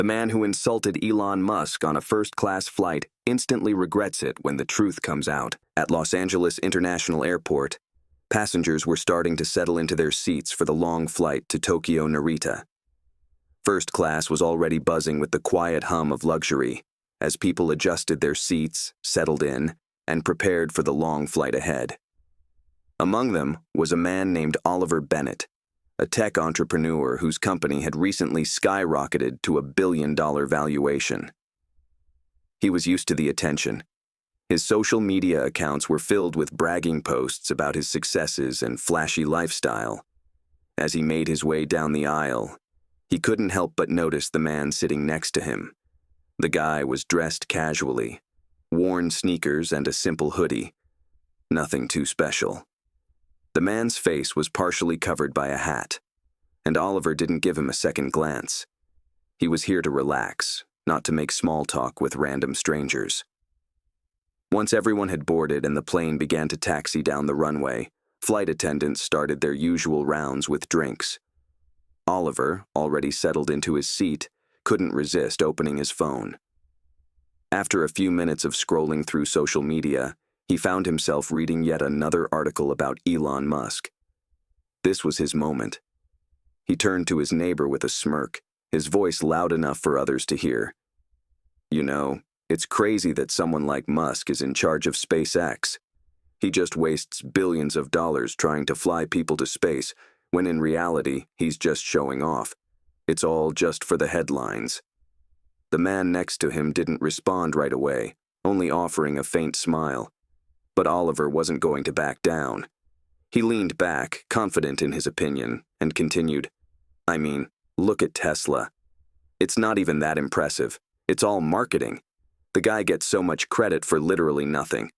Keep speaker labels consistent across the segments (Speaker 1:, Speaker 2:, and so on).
Speaker 1: The man who insulted Elon Musk on a first-class flight instantly regrets it when the truth comes out. At Los Angeles International Airport, passengers were starting to settle into their seats for the long flight to Tokyo Narita. First class was already buzzing with the quiet hum of luxury as people adjusted their seats, settled in, and prepared for the long flight ahead. Among them was a man named Oliver Bennett, a tech entrepreneur whose company had recently skyrocketed to $1 billion valuation. He was used to the attention. His social media accounts were filled with bragging posts about his successes and flashy lifestyle. As he made his way down the aisle, he couldn't help but notice the man sitting next to him. The guy was dressed casually, worn sneakers and a simple hoodie. Nothing too special. The man's face was partially covered by a hat, and Oliver didn't give him a second glance. He was here to relax, not to make small talk with random strangers. Once everyone had boarded and the plane began to taxi down the runway, flight attendants started their usual rounds with drinks. Oliver, already settled into his seat, couldn't resist opening his phone. After a few minutes of scrolling through social media, he found himself reading yet another article about Elon Musk. This was his moment. He turned to his neighbor with a smirk, his voice loud enough for others to hear. "You know, it's crazy that someone like Musk is in charge of SpaceX. He just wastes billions of dollars trying to fly people to space, when in reality, he's just showing off. It's all just for the headlines." The man next to him didn't respond right away, only offering a faint smile. But Oliver wasn't going to back down. He leaned back, confident in his opinion, and continued, "I mean, look at Tesla. It's not even that impressive. It's all marketing. The guy gets so much credit for literally nothing.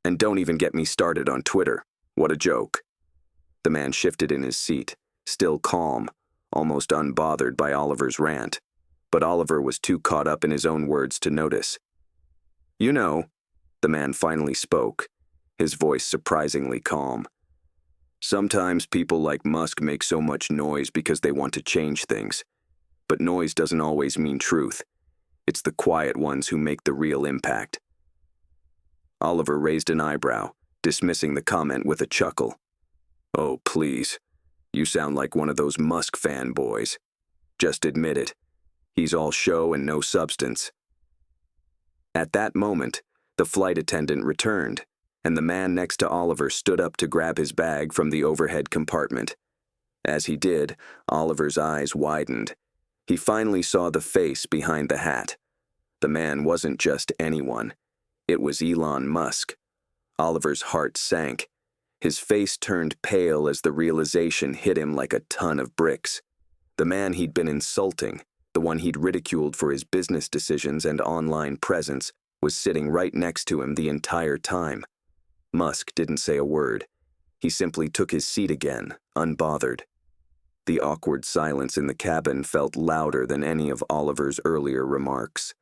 Speaker 1: And don't even get me started on Twitter. What a joke." The man shifted in his seat, still calm, almost unbothered by Oliver's rant. But Oliver was too caught up in his own words to notice. "You know," the man finally spoke, his voice surprisingly calm. "Sometimes people like Musk make so much noise because they want to change things. But noise doesn't always mean truth. It's the quiet ones who make the real impact." Oliver raised an eyebrow, dismissing the comment with a chuckle. "Oh, please. You sound like one of those Musk fanboys. Just admit it. He's all show and no substance." At that moment, the flight attendant returned, and the man next to Oliver stood up to grab his bag from the overhead compartment. As he did, Oliver's eyes widened. He finally saw the face behind the hat. The man wasn't just anyone. It was Elon Musk. Oliver's heart sank. His face turned pale as the realization hit him like a ton of bricks. The man he'd been insulting, the one he'd ridiculed for his business decisions and online presence, was sitting right next to him the entire time. Musk didn't say a word. He simply took his seat again, unbothered. The awkward silence in the cabin felt louder than any of Oliver's earlier remarks.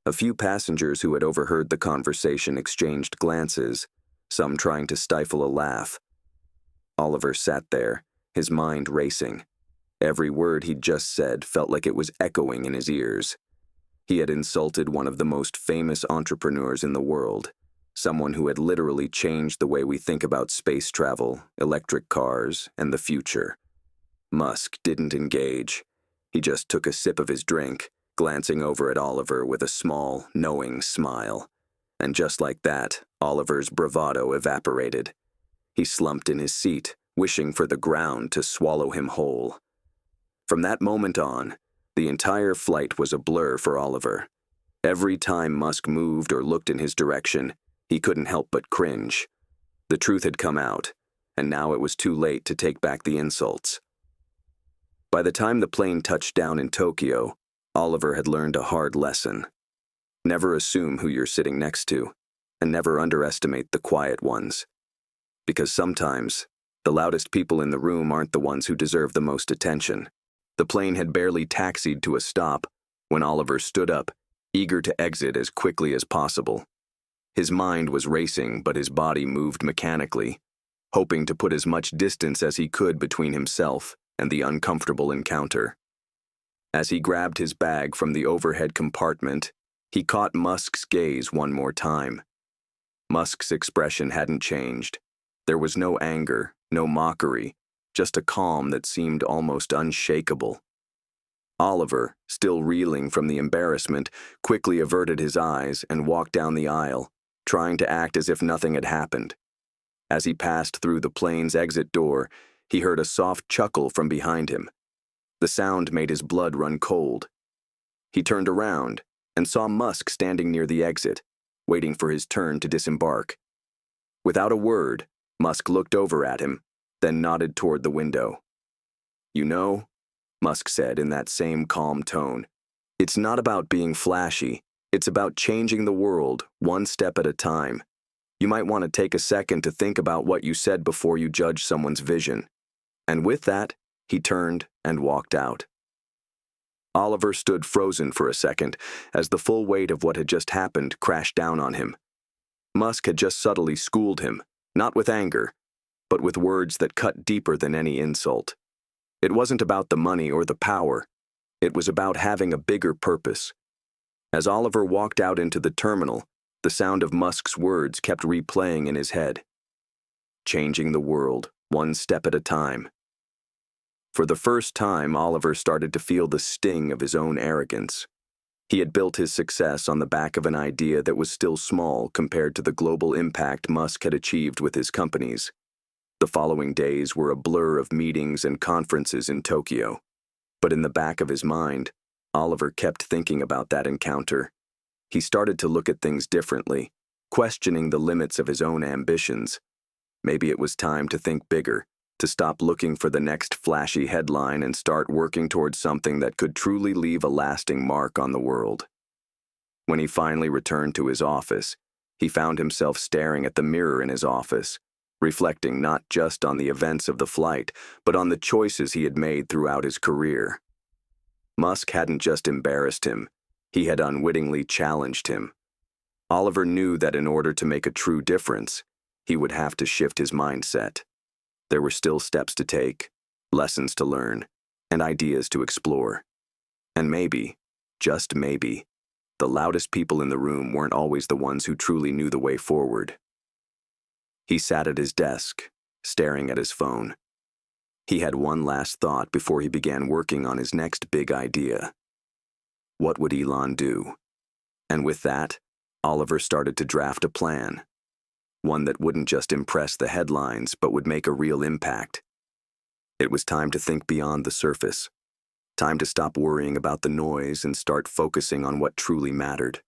Speaker 1: A few passengers who had overheard the conversation exchanged glances, some trying to stifle a laugh. Oliver sat there, his mind racing. Every word he'd just said felt like it was echoing in his ears. He had insulted one of the most famous entrepreneurs in the world, someone who had literally changed the way we think about space travel, electric cars, and the future. Musk didn't engage. He just took a sip of his drink, glancing over at Oliver with a small, knowing smile. And just like that, Oliver's bravado evaporated. He slumped in his seat, wishing for the ground to swallow him whole. From that moment on, the entire flight was a blur for Oliver. Every time Musk moved or looked in his direction, he couldn't help but cringe. The truth had come out, and now it was too late to take back the insults. By the time the plane touched down in Tokyo, Oliver had learned a hard lesson. Never assume who you're sitting next to, and never underestimate the quiet ones. Because sometimes, the loudest people in the room aren't the ones who deserve the most attention. The plane had barely taxied to a stop when Oliver stood up, eager to exit as quickly as possible. His mind was racing, but his body moved mechanically, hoping to put as much distance as he could between himself and the uncomfortable encounter. As he grabbed his bag from the overhead compartment, he caught Musk's gaze one more time. Musk's expression hadn't changed. There was no anger, no mockery, just a calm that seemed almost unshakable. Oliver, still reeling from the embarrassment, quickly averted his eyes and walked down the aisle, trying to act as if nothing had happened. As he passed through the plane's exit door, he heard a soft chuckle from behind him. The sound made his blood run cold. He turned around and saw Musk standing near the exit, waiting for his turn to disembark. Without a word, Musk looked over at him, then nodded toward the window. "You know," Musk said in that same calm tone, "it's not about being flashy. It's about changing the world, one step at a time. You might want to take a second to think about what you said before you judge someone's vision." And with that, he turned and walked out. Oliver stood frozen for a second as the full weight of what had just happened crashed down on him. Musk had just subtly schooled him, not with anger, but with words that cut deeper than any insult. It wasn't about the money or the power. It was about having a bigger purpose. As Oliver walked out into the terminal, the sound of Musk's words kept replaying in his head. Changing the world, one step at a time. For the first time, Oliver started to feel the sting of his own arrogance. He had built his success on the back of an idea that was still small compared to the global impact Musk had achieved with his companies. The following days were a blur of meetings and conferences in Tokyo. But in the back of his mind, Oliver kept thinking about that encounter. He started to look at things differently, questioning the limits of his own ambitions. Maybe it was time to think bigger, to stop looking for the next flashy headline and start working towards something that could truly leave a lasting mark on the world. When he finally returned to his office, he found himself staring at the mirror in his office, reflecting not just on the events of the flight, but on the choices he had made throughout his career. Musk hadn't just embarrassed him, he had unwittingly challenged him. Oliver knew that in order to make a true difference, he would have to shift his mindset. There were still steps to take, lessons to learn, and ideas to explore. And maybe, just maybe, the loudest people in the room weren't always the ones who truly knew the way forward. He sat at his desk, staring at his phone. He had one last thought before he began working on his next big idea. What would Elon do? And with that, Oliver started to draft a plan. One that wouldn't just impress the headlines, but would make a real impact. It was time to think beyond the surface. Time to stop worrying about the noise and start focusing on what truly mattered.